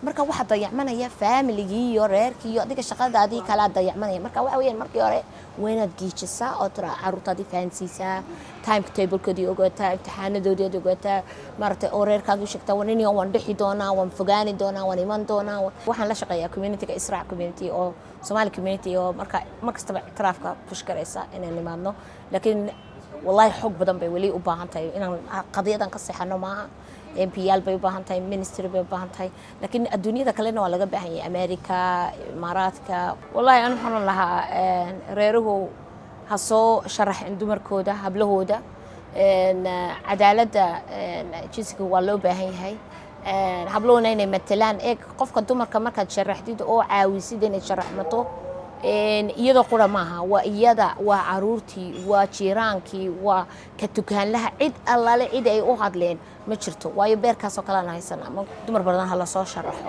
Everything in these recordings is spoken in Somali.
marka waxa dayacmanaya family-gii iyo reerkii iyo adiga shaqadaadii kala dayacmanaya marka waxa weeyaan markii hore waynaad giijisaa oo tira caruurtaadii fahansiisaa time table-koodii ogaataa imtixaanadoodii ogaataa maaragtay oo reerkaagii sheegtaa waan dhixi doonaa waan fogaani doonaa waan iman doonaa waxaan la shaqeeyaa community-ga Israac community oo Somali community oo markastaba ictiraafka push garaysa inaan nimaadno laakiin wallahi xog badan bay wali u baahan tahay inaan qadiyadan ka saxano maaha MPL bay u baahan tahay ministry bay u baahan tahay laakiin adduunyada kalena waa laga baahan yahay America Imaaraadka wallahi aan waxaan lahaa reeruhu ha soo sharaxin dumarkooda hablahooda cadaaladda jinsiga waa loo baahan yahay habloona inay matalaan qofka dumarka markaad sharaxdid oo caawisid inay sharaxmato iyadoo qura maaha waa iyada waa caruurtii waa jiiraankii waa ka tukaanlaha cid allaale cid ay u hadleen ma jirto waayo beerkaasoo kalena haysan ama dumar badan ha la soo sharaxo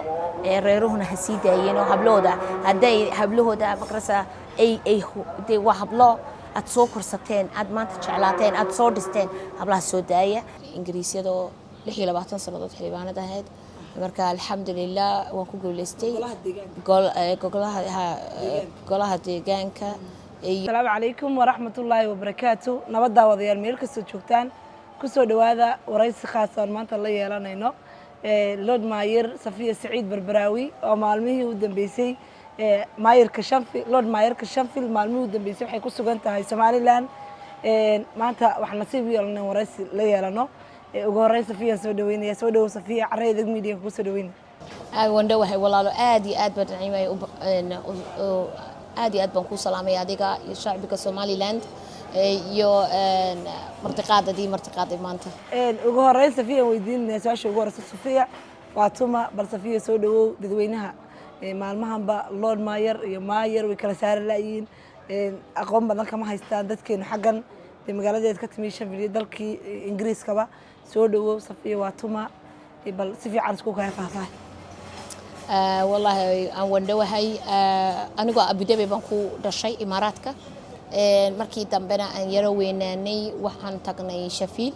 reeruhuna ha sii daayeen oo hablooda hadday hablahooda makrasa ay waa hablo aad soo korsateen aad maanta jeclaateen aad soo dhisteen hablaha soo daaya ingiriisyadoo 26 sanadood xildhibaanad ahayd marka alxamdulillah waan ku guuleystay golaha deegaanka. Assalaamu calaykum waraxmatullaahi wabarakaatu. nabadda wadayaal meel kasta joogtaan ku soo dhawaada waraysi khaas ah maanta la yeelanayno Lord Mayor Safiya Saciid Barbaraawi oo maalmihii u dambeysay maayirka Shanfield Lord Mayorka Shanfield maalmihii u dambeysay waxay ku sugan tahay Somaliland maanta waxaan nasiib u yeelanay waraysi la yeelano ugu horeyn Safiya soo dhaweynaya soo dhaw Safiya Carreeyda media ku soo dhaweynaya wanda waxay walaalo aad iyo aad baan naciimay aad iyo aad baan ku salaamay adiga iyo shacabka Somaliland iyo martiqaadadii maanta ugu horeyn Safiya weydiinaysa su'aasha ugu horeysa Safiya waa tuma bal Safiya soo dhawow dadweynaha maalmahanba Lord Mayor iyo Mayor way kala saari laayiin aqoon badan kama haystaan dadkeenu xaggan magaaladeed ka timid Shanfield dalkii Ingiriiskaba soo dhawow Safiya waa tuma bal si fiican isku kala faahfaahay wallahi aan wandhawahay anigoo Abu Dhabi baan ku dhashay Imaaraadka markii dambena aan yaro weynaanay waxaan tagnay Sheffield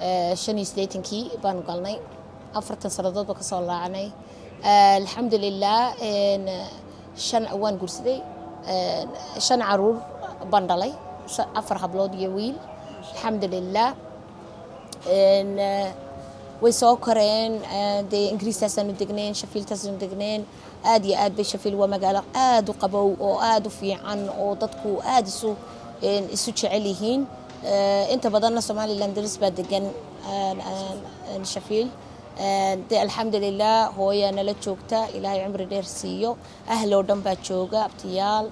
85kii baan galnay 4 sanadood baan ka soo laacanay alxamdulillah waan gursaday 5 caruur baan dhalay 4 hablood iyo wiil alxamdulillah way soo koreen de Ingiriistaasaan u degneen Sheffieldaasaan u degneen aad iyo aad bay Sheffield waa magaalo aad u qabow oo aad u fiican oo dadku aad isu jecel yihiin inta badanna Somaliland daris baa degan Sheffield de alxamdulillah hooyana la joogta ilaahay cumri dheer siiyo ahloo dhan baa jooga abtiyaal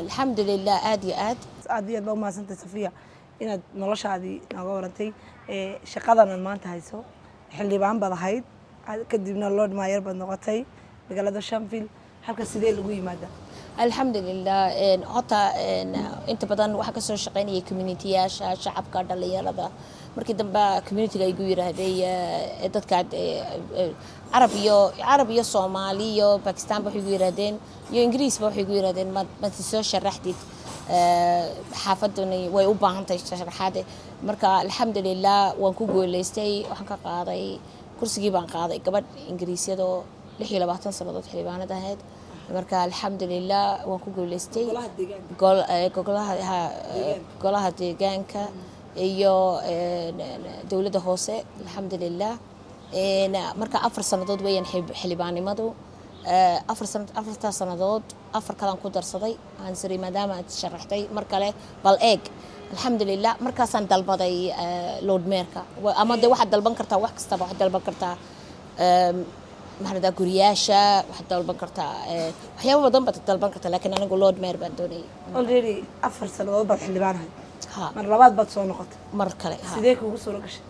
alxamdulillah aad iyo aad baa maasanta Safiya inaad noloshaadii naga warantay shaqadan maanta hayso xildhibaan baad ahayd kadibna Lord Mayor baad noqotay magaalada Shanfield halka sidee lagu yimaada alxamdulillah hota inta badan waxa ka soo shaqeynayay community-yaasha shacabka dhalinyarada markii dambe community-ga igu yiraahdey dadka Arab iyo Soomaali iyo Pakistan waxay igu yiraahdeen iyo Ingiriis waxay igu yiraahdeen ma soo sharaxdid xaafadani way u baahan tahay sharaxaad marka alxamdulillah waan ku guuleystay waxaan ka qaaday kursigii baan qaaday gabadh Ingiriisyadoo 26 sanadood xildhibaanad ahayd marka alxamdulillah waan ku guuleystay golaha deegaanka iyo dawladda hoose alxamdulillah marka 4 sanadood weeyaan xildhibaanimadu 4 sanadood 4 kalan ku darsaday aan sari maadaama aad sharaxtay mar kale bal alxamdulillah markaasaan dalbaday Lord Mayorka ama de waxaad dalban kartaa wax kasta waxaad dalban kartaa maxaa guriyaasha waxaad dalban kartaa waxyaabo badan baad dalban kartaa laakiin anigu Lord Mayor baan doonayay already 4 sanadood baad xildhibaan ahayd mar labaad baad soo noqotay mar kale sidee kugu soo gashay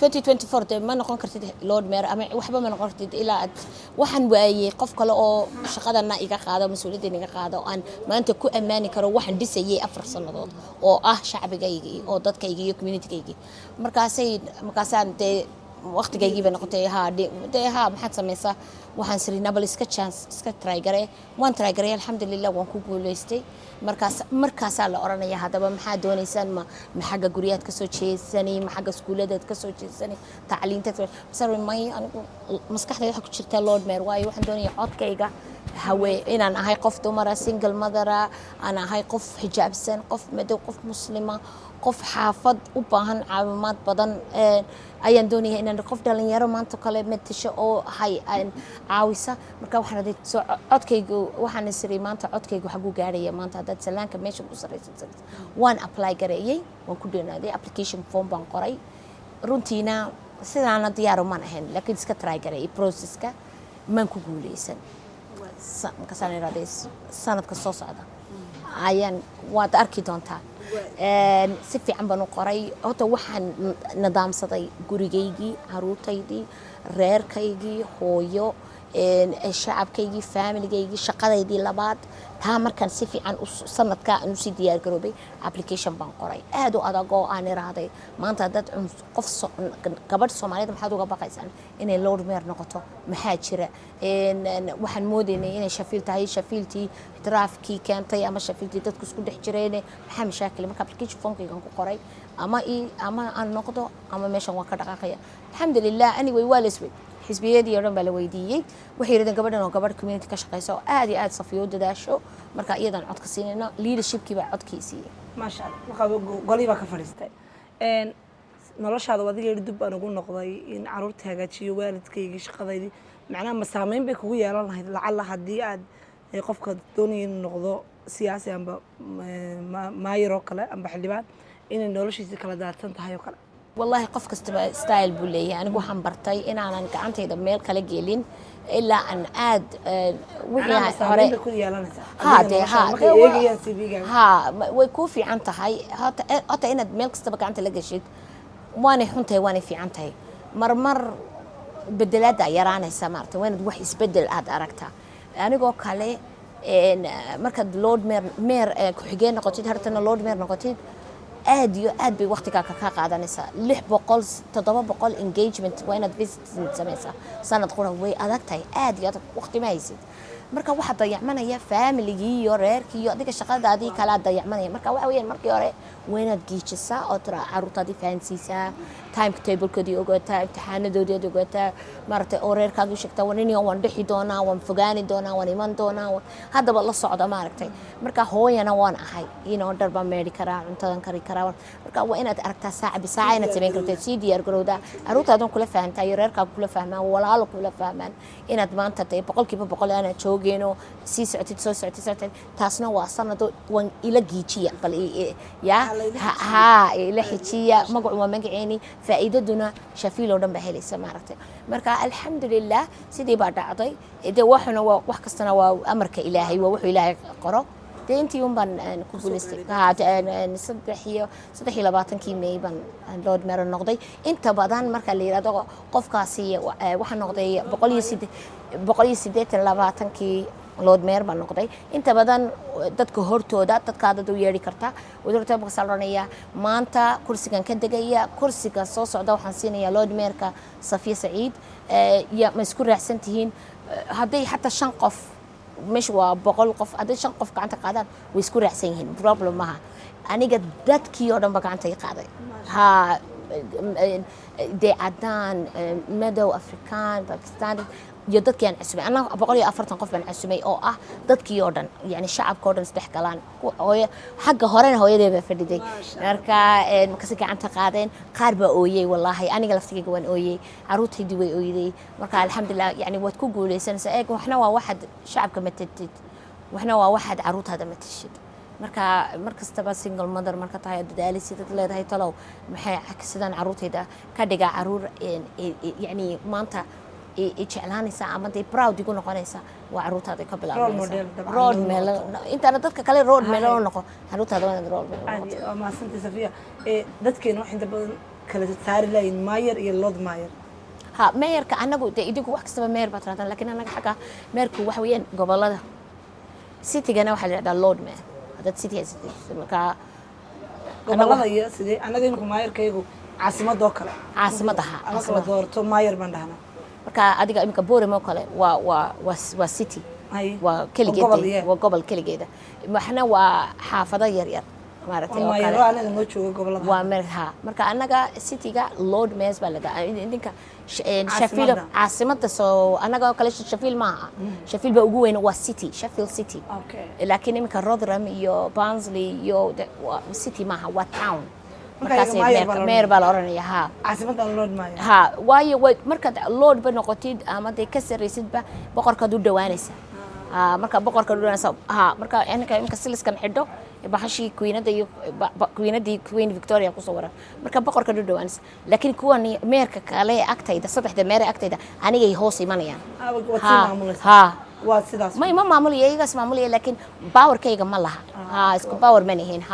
2024 ma noqon kartid Lord Mayor ama waxba ma noqon kartid ilaa aad waxaan waayay qof kale oo shaqadana iga qaado mas'uuliyadda iga qaado aan maanta ku amaani karo waxaan dhisayay 4 sanadood oo ah shacabigayga oo dadkayga iyo community-gayga markaasaan waqtigaygiiba noqotay haa maxaad samaysaa waxaan siri nabal iska chance iska try garee waan try garee alxamdulilah waan ku guulaystay markaasaa la oranaya haddaba maxaa doonaysaan ma xagga guryaad ka soo jeesanay ma xagga iskuuladaad ka soo jeesanay tacliintaad may anigu maskaxdayda waxa ku jirta Lord Mayor waayo waxaan doonaya codkayga hawe inaan ahay qof dumara single mother aan ahay qof xijaabsan qof madow qof muslima qof xaafad u baahan caawimaad badan ayaan doonaya inaan qof dhalinyaro maanta kale matasho oo hay aan caawisa marka waxaan raday soo codkaygu waxaan isri maanta codkaygu xagu gaaraya maanta dad salaanka meesha ku sareysan waan apply gareeyay waan ku deenaaday application form baan qoray runtiina sidaana diyaar uma ahayn laakiin iska try gareeyay processka man ku guuleysan markaasaan iraday sanadka soo socda ayaan waad arki doontaa si fiican baan u qoray horta waxaan nidaamsaday gurigaygii caruurtaydii reerkaygii hooyo shacabkaygii familigaygii shaqadaydii labaad taa markaan si fiican sanadka aan u sii diyaar garoobay application baan qoray aad u adag oo aan iraaday maanta dad qof gabadh Soomaaliyeed maxaad uga baqaysaan inay Lord Mayor noqoto maxaa jira waxaan moodaynay inay shafiil tahay shafiiltii traafkii keentay ama shafiiltii dadku isku dhex jireen maxaa mashaakil marka application formkaygan ku qoray ama aan noqdo ama meeshan waan ka dhaqaaqaya alxamdulilah anyway waa la iswey xisbiyadii oo dhan baa la weydiiyey waxay yiraahdeen gabadhan oo gabadh community ka shaqeyso oo aad iyo aad safiyo dadaasho marka iyadan cod ka siinayna leadershipkii baa codkiisii maasha Allah marka golay baa ka fadhiistay noloshaada wadiga dib aan ugu noqday in caruurta hagaajiyo waalidkayga shaqadaydii macnaha ma saameyn bay kugu yeelan lahayd lacala haddii aad qofka doonaya noqdo siyaasi amba maayiro kale amba xildhibaan inay noloshiisa kala daadsan tahay oo kale والله قف كستبا ستايل بولي أنا بوحن برتاي إن أنا كعنتي إذا ميل كلا جيلين إلا أن آد وحنا هراء بكل يالنا ها ويكون في عنتها هاي هتا إن ميل كستبا كعنتي لقيشيد واني حنتي واني في عنتي مرمر بدلات يرانا سمارت وين دوح يسبدل آد أركتها أنا جو كله إن مركز لورد مير كحجين نقطيد هرتنا لورد مير نقطيد aad bay waqtiga ka qaadanaysaa 700 engagement waa inaad visit samaysaa sanad qura way adag tahay aad iyo waqti ma haysid marka waxa dayacmanaya family-gii iyo reerkii iyo adiga shaqadaadii kala dayacmanaya marka waxa weeyaan markii hore waa inaad giijisaa oo tira caruurtaadii fahansiisaa timetable-koodii ogaataa imtixaanadoodii ogaataa maaragtay oo reerkaagii sheegtaa waan dhixi doonaa waan fogaani doonaa waan iman doonaa haddaba la socda maaragtay marka hooyana waan ahay inoo dharba meedhi karaa cuntadan kari karaa marka waa inaad aragtaa saaca bisaaca inaad samayn kartaa sii diyaar garowdaa caruurtaadan kula fahantaa iyo reerkaaga kula fahmaan walaalo kula fahmaan inaad maanta 100% ana joogeeno sii socotid taasna waa sanado waan ila giijiya bal ila xijiya magacu waa magaceeni faa'iidaduna shafiil oo dhan ba helaysa maaragtay marka alxamdulilah sidii baa dhacday waxuna wax kastana waa amarka ilaahay waa wuxuu ilaahay qoro intii baan ku guuleystay 23 May baan Lord Mayor noqday inta badan marka la yiraahdo qofkaasi waxa noqday 182 Lord Mayor baan noqday inta badan dadka hortooda dadkaada u yeeri karta wadurta baa salranaya maanta kursigan ka degaya kursiga soo socda waxaan siinayaa Lord Mayorka Safiya Saciid ya ma isku raacsantihiin haday hatta 5 qof مش وبقول قف هذا شن قف كعنت قادر ويسكر عسينهن problem معها أنا قد ذات كيورن بقعنت يقاضي ها دي عدان مدو أفريقيان باكستان يدك كان عسمي أنا بقول يا أفرطن قف من عسمي أو ذات كيورن يعني شعب كوردن سبح كلان هو حق هورين هو يدي بفردي نركا مكسك عنت قادين قاربة أويي والله أنا قلت جوان أويي عروتي دوي أويي مركا الحمد لله يعني وتكون قولي سنة وإحنا واحد شعب كمتتد وإحنا واحد عروت هذا متشد marka taba single mother marka tahay dadaali sidad leedahay talow maxay xaksidaan caruurtayda ka dhiga caruur yani maanta jeclaanaysa ama day proud igu noqonaysa waa caruurtaada ka bilaabmaysa role model inta dadka kale role model noqo caruurtaada waa role model ma santi Safiya dadkeena wax inta badan kala saari lahayn mayor iyo Lord Mayor ha mayorka anagu idigu wax kastaba mayor baad raadaan laakiin anaga xaga mayorku wax weeyaan gobolada city-gana waxa la yiraahdaa Lord Mayor dad city marka gobolada iyo sidee anaga inuu maayirkaygu caasimadoo kale caasimadaha ama kala doorto maayar baan dhahnaa marka adiga imika Booramo kale waa city waa keligeeda waa gobol keligeeda waxna waa xaafado yar yar maaragtay oo kale anaga noo jooga gobolada waa marka anaga cityga Lord Mayor's baa laga idinka Sheffield caasimada soo anaga kale Sheffield maaha Sheffield baa ugu weyn waa city Sheffield city laakiin imika Rotherham iyo Barnsley iyo city maaha waa town markaas mayor baa la oranayaa caasimada Lord Mayor waayo marka Lord ba noqotid ama de ka sareysidba boqorka u dhawaanaysa marka boqorka u dhawaanaysa marka inka siliskan xidho baxashii Queen Victoria ku soo waran marka boqorka u dhawaanaysa laakiin kuwan mayorka kale agtayda saddexda mayor agtayda anigay hoos imanayaan waa sidaas ma maamuliyo iyagas maamuliyo laakiin powerkayga ma laha isku power ma nihiin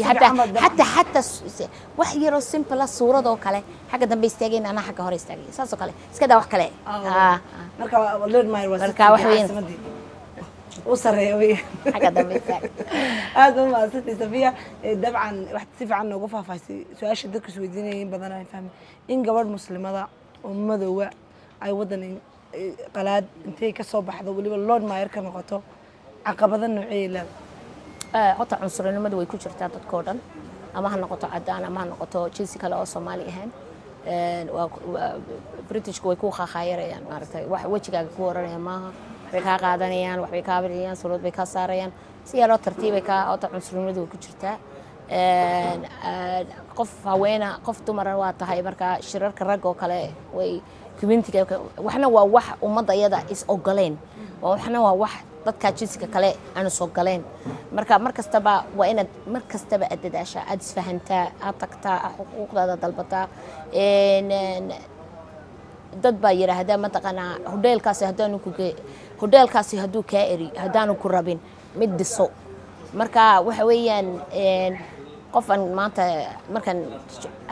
حتى wax yaro simple suurado kale xaga dambe istaageen ana xaga hore istaagay saasoo kale iska daa wax kale marka Lord Mayor waa marka wax weyn u sareeyay xaga dambe istaag aad ma asatay Safiya dabcan wax si fiican ugu faahfaahsay su'aasha dadku isweydiinayeen badan ay fahmeen in gabadh muslimada oo madowga ay wadan qalaad intay ka soo baxdo waliba Lord Mayor ka noqoto caqabado noocee leh horta cunsurinimadu way ku jirtaa dadkoo dhan ama ha noqoto cadaan ama ha noqoto jinsi kale oo Soomaali ahaan Britishku way ku khaakhayarayaan maaragtay wax wajigaaga ku waranaya maaha way ka qaadanayaan wax bay ka abirayaan suurad bay ka saarayaan si yar oo tartiib ay ka horta cunsurinimadu way ku jirtaa qof haweena qof dumar waa tahay marka shirarka rag oo kale way community waxna waa wax ummadda iyada is ogoleen waxna waa wax dadka jinsiga kale aan soo galeen markastaba waa inaad markastaba adadaasha aad isfahantaa aad tagtaa xuquuqdaada dalbataa dad baa yiraahdaa mataqana hoteelkaasi haduu ka eri hadaanu ku rabin mid dhiso marka waxa weeyaan qofan maanta markan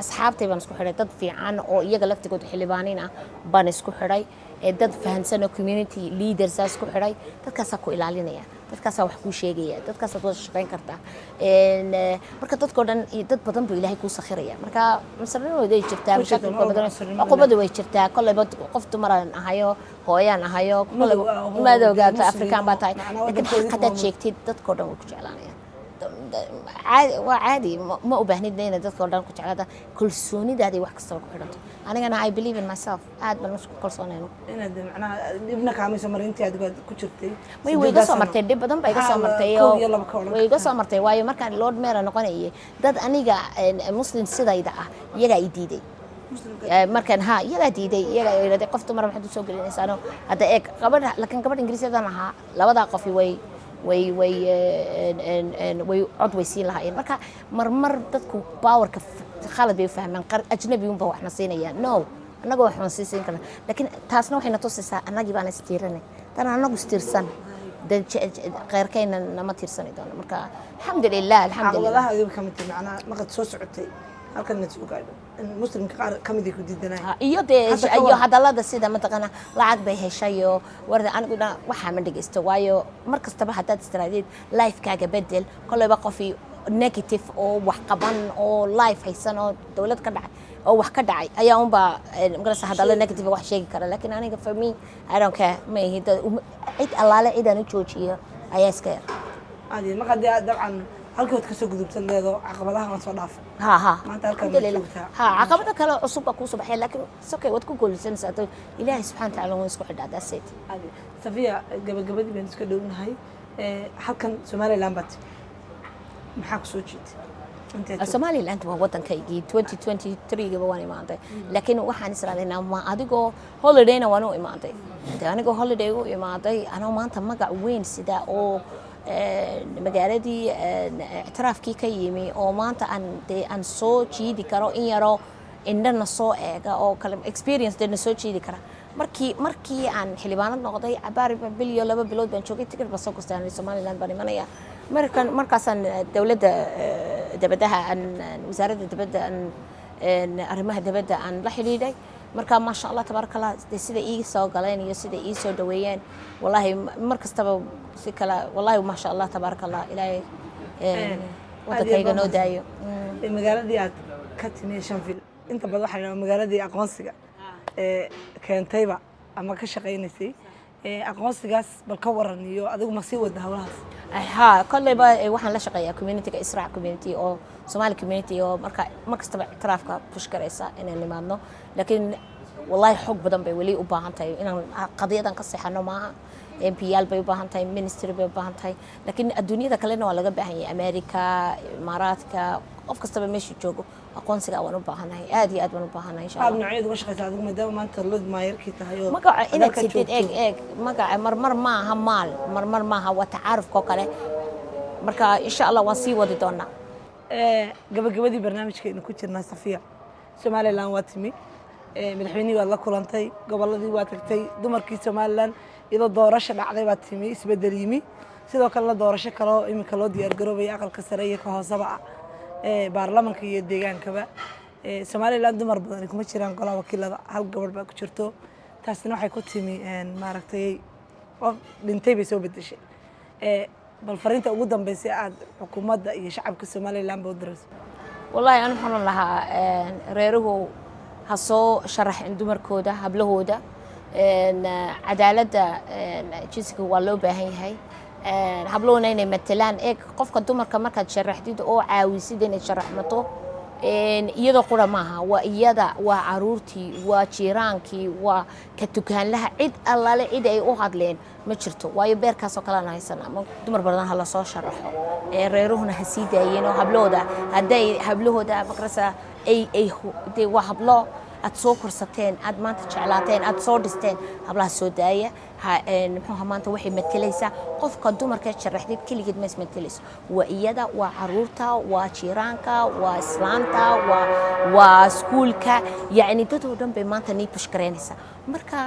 asxaabtay baan isku xiray dad fiican oo iyaga laftigooda xilibaanin ah baan isku xiray dad fahansan oo community leaders isku xiray dadkaas ku ilaalinaya dadkaas wax ku sheegaya dadkaas wada shaqeyn karta marka dadkoo dhan dad badan buu Ilaahay ku sakhiraya marka mas'uuliyadda ay jirtaa mashaqada badan aqoobada way jirtaa kolay qof dumaran ahayo hooyaan ahayo kolay madowga Afrikaan baa tahay qadad sheegtid dadkoo dhan way ku jeclaanayaan عادي ما أبهند لنا ذات كردان كتعادة كل سوني ده واحد كسر كحرته أنا I believe in myself عاد بنص كل سنة إنه ده معناه ابنك عم يسمر أنت عاد قد كشرتي ما يقص مرتين دب بدن بيقص مرتين ويقص مرتين وايو مركان لورد مير أنا قناة إيه ده أنا جا مسلم سيدا يدعى يجا يديدي مركان يلا ديدي يلا ده قفت مرة محدود سوق الإنسان هذا إيه قبل لكن قبل إنجليزي ده أنا لا وضع قفي way cod way siin lahaayeen marka marmar dadku powerka khalad bay fahmaan qar ajnabi un ba waxna siinayaan no anaga waxaan siin karnaa laakiin taasna waxay na tusaysaa anagi baan istiiranay tan anagu istiirsan qeyrkayna nama tiirsan doona marka alxamdulillah wallahi adiga kamid macnaa maqad soo socotay halkan na soo gaadho muslimka qaar kamid ku diidanay iyo hadalada sida mataqana lacag bay heshayo warda aniguna waxa ma dhageysto waayo markastaba hadaad istiraadid life kaaga bedel kolba qofi negative oo wax qaban oo life haysan oo dawlad ka dhacay oo wax ka dhacay ayaa un ba magarasa hadalada negative wax sheegi kara laakiin aniga for me I don't care ma hida cid allaale ciidan u joojiyo ayaa iska yar aadi ma qadi dabcan halka wad ka soo gudubtan leedo caqabadaha ma soo dhaaf maanta halka caqabada kale cusub ku soo baxay laakiin sokay wad ku goolsanaysaa Ilaahay subhanahu wa ta'ala wuu isku xidhaa sayd aadi Safiya gabagabadii baan iska dhownahay halkan Somaliland baad maxaa ku soo jeeday Somaliland waa wadankaygii 2023 gaba waan imaaday laakiin waxaan israadeynaa ma adigoo holidayna waan u imaaday anigoo holiday u imaaday anoo maanta magac weyn sida oo magaaladii اعترافkii ka yimi oo maanta aan soo jiidi karo in yaro indhana soo eega oo kale experience dana soo jiidi kara markii aan xilibaanad noqday abaari bilyo 2 bilood baan joogay ticket baa soo goostay Somaliland baan imanaya markaasaan dawladda dabadaha wasaaradda dabadda arrimaha dabadda aan la xiriiray marka ma sha Allah tabarakallah sida ii soo galeen iyo sida ii soo dhaweeyeen wallahi markastaba si kala wallahi ma sha Allah tabarakallah ilaahay wadakayga noo daayo magaaladii aad ka timi Shanville inta badan waxa la magaaladii aqoonsiga keentayba ama ka shaqeynaysay aqoonsigaas bal ka waran iyo adigu ma sii wada hawlahaas ها كل با waxaan la shaqeeyaa community ka Israel community oo Somali community oo markastaba itraafka push gareysa inaan nimaadno laakiin wallahi xog badan bay wali u baahan tahay inaan qadiyadan ka saxano maaha MPL bay u baahan tahay ministry bay u baahan tahay laakiin adduunyada kalena waa laga baahan yahay America Imaaraadka qof kastaba meesha joogo aqoonsiga waan u baahanahay aad iyo aad baan u baahanahay insha Allah noocyada uga shaqeysaa adigu maadaama maanta Lord Mayorkii tahay oo magaca inaad sidid eeg magaca marmar maaha maal marmar maaha waa tacaarufka kale marka insha Allah waan sii wadi doonaa gabagabadii barnaamijkeena ku jirnaa Safiya Somaliland waa timi madaxweynihii waa la kulantay goboladii waa tagtay dumarkii Somaliland iyadoo doorasho dhacday baa timi isbedel yimi sidoo kale la doorasho kale oo imika loo diyaar garoobay aqalka sare iyo ka hoosaba baarlamaanka iyo deegaankaba Somaliland dumar badan kuma jiraan golaha wakiilada hal gabadh baa ku jirto taasina waxay ku timi maaragtay oo dhintay bay soo bedeshay bal fariinta ugu dambeysay aad xukuumadda iyo shacabka Somaliland baa u dirayso wallahi aan waxaan lahaa reeruhu ha soo sharaxin dumarkooda hablahooda cadaaladda jinsiga waa loo baahan yahay habloona inay matalaan qofka dumarka markaad sharaxdid oo caawisid inay sharaxmato iyadoo qura maaha waa iyada waa caruurtii waa jiiraankii waa ka dukaanlaha cid allaale cid ay u hadleen ma jirto waayo beerkaas oo kale aan haysanaa dumar badan ha la soo sharaxo reeruhuna ha sii daayeen oo hablahooda hadday hablahooda makrasa ay waa hablo aad soo korsateen aad maanta jeclaateen aad soo dhisteen hablaha soo daaya muxuu maanta waxay matalaysaa qofka dumarka sharaxdid kaligeed ma ismatalayso waa iyada waa caruurta waa jiiraanka waa islaanta waa iskuulka yacni dad oo dhan bay maanta nii push gareynaysaa marka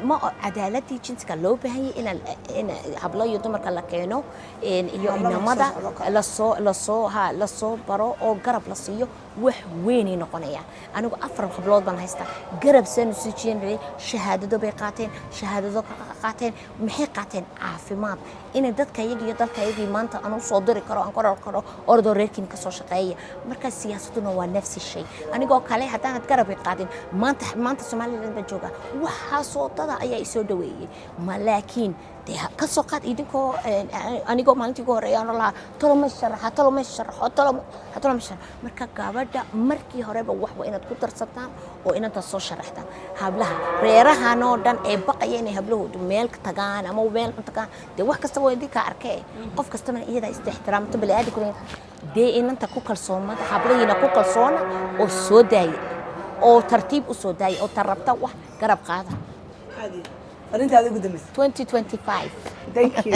ma cadaaladii jinsiga loo baahan yahay in hablo iyo dumarka la keeno iyo inamada lasoo baro oo garab la siiyo wax weynay noqonayaan anigu 4 hablood baan haystaa garab sanu sii jeenay shahaadado bay qaateen shahaadado qaateen maxay qaateen caafimaad inay dadka iyaga iyo dalka iyaga maanta aan u soo diri karo aan qorar karo ordo reerkin ka soo shaqeeya marka siyaasaduna waa nafsi shay anigoo kale hadaan garab qaadin maanta Somaliland ba jooga waxa soo dada ayaa isoo dhaweeyay laakiin ka soo qaad idinkoo anigoo maalintii ugu horeeyay la tolo ma sharaxo marka gabadha markii horeba wax waa inaad ku darsataan oo inaad soo sharaxtaan hablaha reerahan oo dhan ee baqaya inay hablahoodu meel ka tagaan ama meel ka tagaan wax kasta waa idinka arkay qof kastana iyada istixtiraamta balaadi ku inanta ku kalsoomada hablayina ku kalsoona oo soo daayay oo tartiib u soo daayay oo tarabta wax garab qaada arintaada ugu dambeysay 2025 thank you